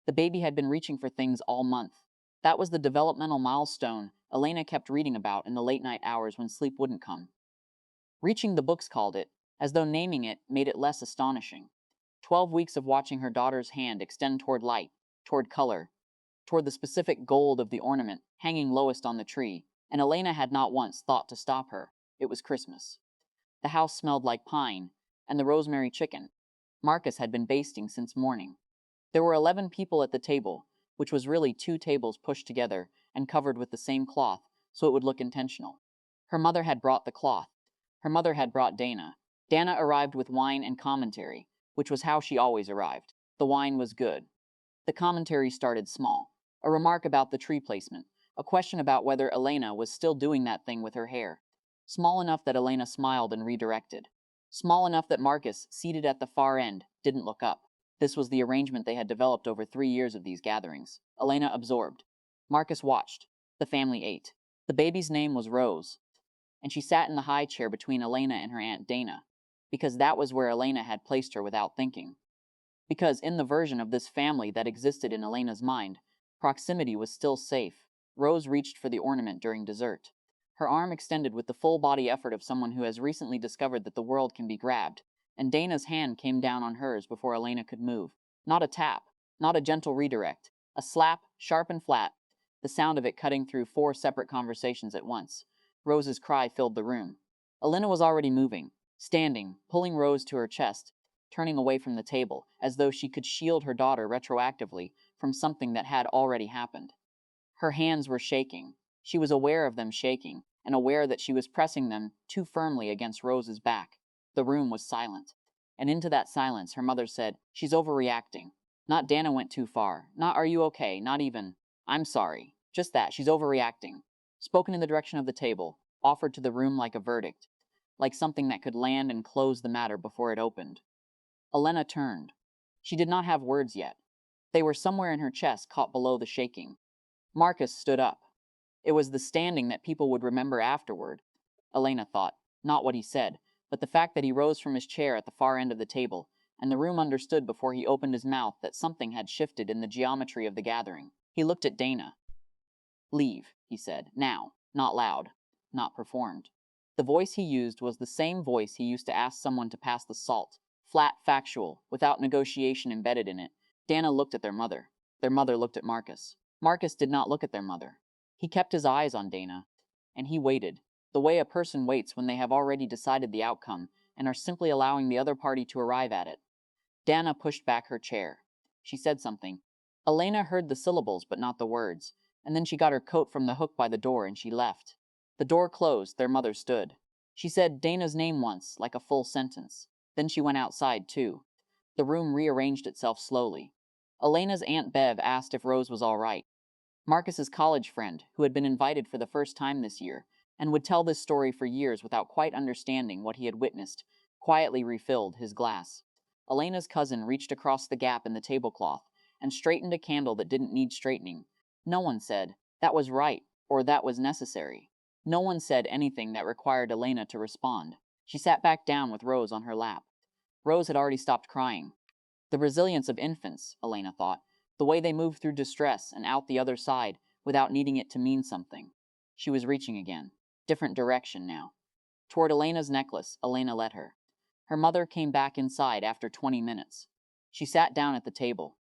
The baby had been reaching for things all month. That was the developmental milestone Elena kept reading about in the late-night hours when sleep wouldn't come. Reaching, the books called it, as though naming it made it less astonishing. 12 weeks of watching her daughter's hand extend toward light, toward color, toward the specific gold of the ornament hanging lowest on the tree, and Elena had not once thought to stop her. It was Christmas. The house smelled like pine, and the rosemary chicken Marcus had been basting since morning. There were 11 people at the table, which was really 2 tables pushed together and covered with the same cloth, so it would look intentional. Her mother had brought the cloth. Her mother had brought Dana. Dana arrived with wine and commentary, which was how she always arrived. The wine was good. The commentary started small. A remark about the tree placement. A question about whether Elena was still doing that thing with her hair. Small enough that Elena smiled and redirected. Small enough that Marcus, seated at the far end, didn't look up. This was the arrangement they had developed over 3 years of these gatherings. Elena absorbed. Marcus watched. The family ate. The baby's name was Rose, and she sat in the high chair between Elena and her Aunt Dana, because that was where Elena had placed her without thinking. Because in the version of this family that existed in Elena's mind, proximity was still safe. Rose reached for the ornament during dessert. Her arm extended with the full body effort of someone who has recently discovered that the world can be grabbed, and Dana's hand came down on hers before Elena could move. Not a tap, not a gentle redirect. A slap, sharp and flat, the sound of it cutting through 4 separate conversations at once. Rose's cry filled the room. Elena was already moving, standing, pulling Rose to her chest, turning away from the table, as though she could shield her daughter retroactively from something that had already happened. Her hands were shaking. She was aware of them shaking, and aware that she was pressing them too firmly against Rose's back. The room was silent. And into that silence, her mother said, "She's overreacting." Not Dana went too far. Not "Are you okay?" Not even "I'm sorry." Just that, she's overreacting. Spoken in the direction of the table, offered to the room like a verdict, like something that could land and close the matter before it opened. Elena turned. She did not have words yet. They were somewhere in her chest, caught below the shaking. Marcus stood up. It was the standing that people would remember afterward, Elena thought, not what he said, but the fact that he rose from his chair at the far end of the table, and the room understood before he opened his mouth that something had shifted in the geometry of the gathering. He looked at Dana. "Leave," he said, "now, not loud, not performed." The voice he used was the same voice he used to ask someone to pass the salt, flat, factual, without negotiation embedded in it. Dana looked at their mother. Their mother looked at Marcus. Marcus did not look at their mother. He kept his eyes on Dana, and he waited, the way a person waits when they have already decided the outcome and are simply allowing the other party to arrive at it. Dana pushed back her chair. She said something. Elena heard the syllables but not the words, and then she got her coat from the hook by the door and she left. The door closed, their mother stood. She said Dana's name once, like a full sentence. Then she went outside, too. The room rearranged itself slowly. Elena's Aunt Bev asked if Rose was all right. Marcus's college friend, who had been invited for the first time this year, and would tell this story for years without quite understanding what he had witnessed, quietly refilled his glass. Elena's cousin reached across the gap in the tablecloth and straightened a candle that didn't need straightening. No one said, "That was right," or "That was necessary." No one said anything that required Elena to respond. She sat back down with Rose on her lap. Rose had already stopped crying. The resilience of infants, Elena thought, the way they moved through distress and out the other side without needing it to mean something. She was reaching again. Different direction now. Toward Elena's necklace, Elena led her. Her mother came back inside after 20 minutes. She sat down at the table.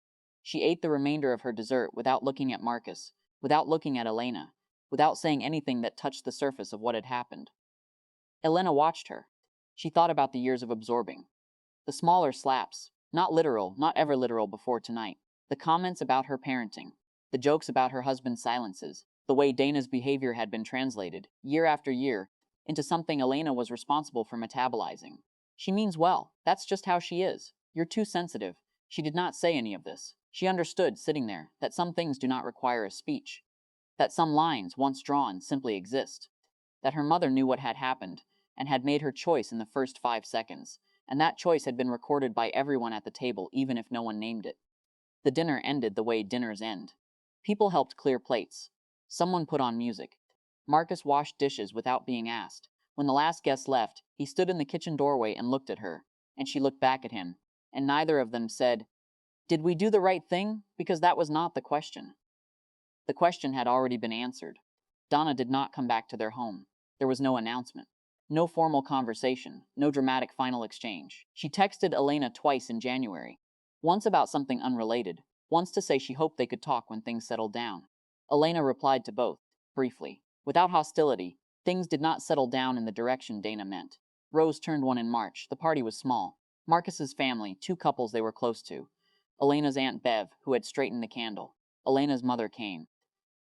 She ate the remainder of her dessert without looking at Marcus, without looking at Elena, without saying anything that touched the surface of what had happened. Elena watched her. She thought about the years of absorbing. The smaller slaps, not literal, not ever literal before tonight. The comments about her parenting, the jokes about her husband's silences, the way Dana's behavior had been translated, year after year, into something Elena was responsible for metabolizing. "She means well. That's just how she is. You're too sensitive." She did not say any of this. She understood, sitting there, that some things do not require a speech. That some lines, once drawn, simply exist. That her mother knew what had happened, and had made her choice in the first 5 seconds, and that choice had been recorded by everyone at the table, even if no one named it. The dinner ended the way dinners end. People helped clear plates. Someone put on music. Marcus washed dishes without being asked. When the last guest left, he stood in the kitchen doorway and looked at her, and she looked back at him, and neither of them said, Did we do the right thing? Because that was not the question. The question had already been answered. Donna did not come back to their home. There was no announcement. No formal conversation, no dramatic final exchange. She texted Elena twice in January. Once about something unrelated, once to say she hoped they could talk when things settled down. Elena replied to both, briefly. Without hostility, things did not settle down in the direction Dana meant. Rose turned one in March. The party was small. Marcus's family, two couples they were close to. Elena's Aunt Bev, who had straightened the candle. Elena's mother came.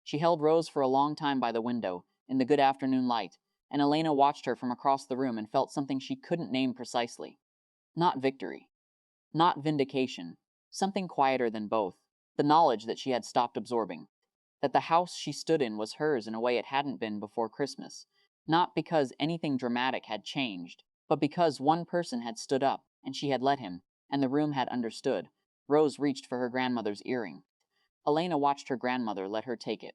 She held Rose for a long time by the window, in the good afternoon light, and Elena watched her from across the room and felt something she couldn't name precisely. Not victory. Not vindication. Something quieter than both. The knowledge that she had stopped absorbing. That the house she stood in was hers in a way it hadn't been before Christmas. Not because anything dramatic had changed, but because one person had stood up, and she had let him, and the room had understood. Rose reached for her grandmother's earring. Elena watched her grandmother let her take it.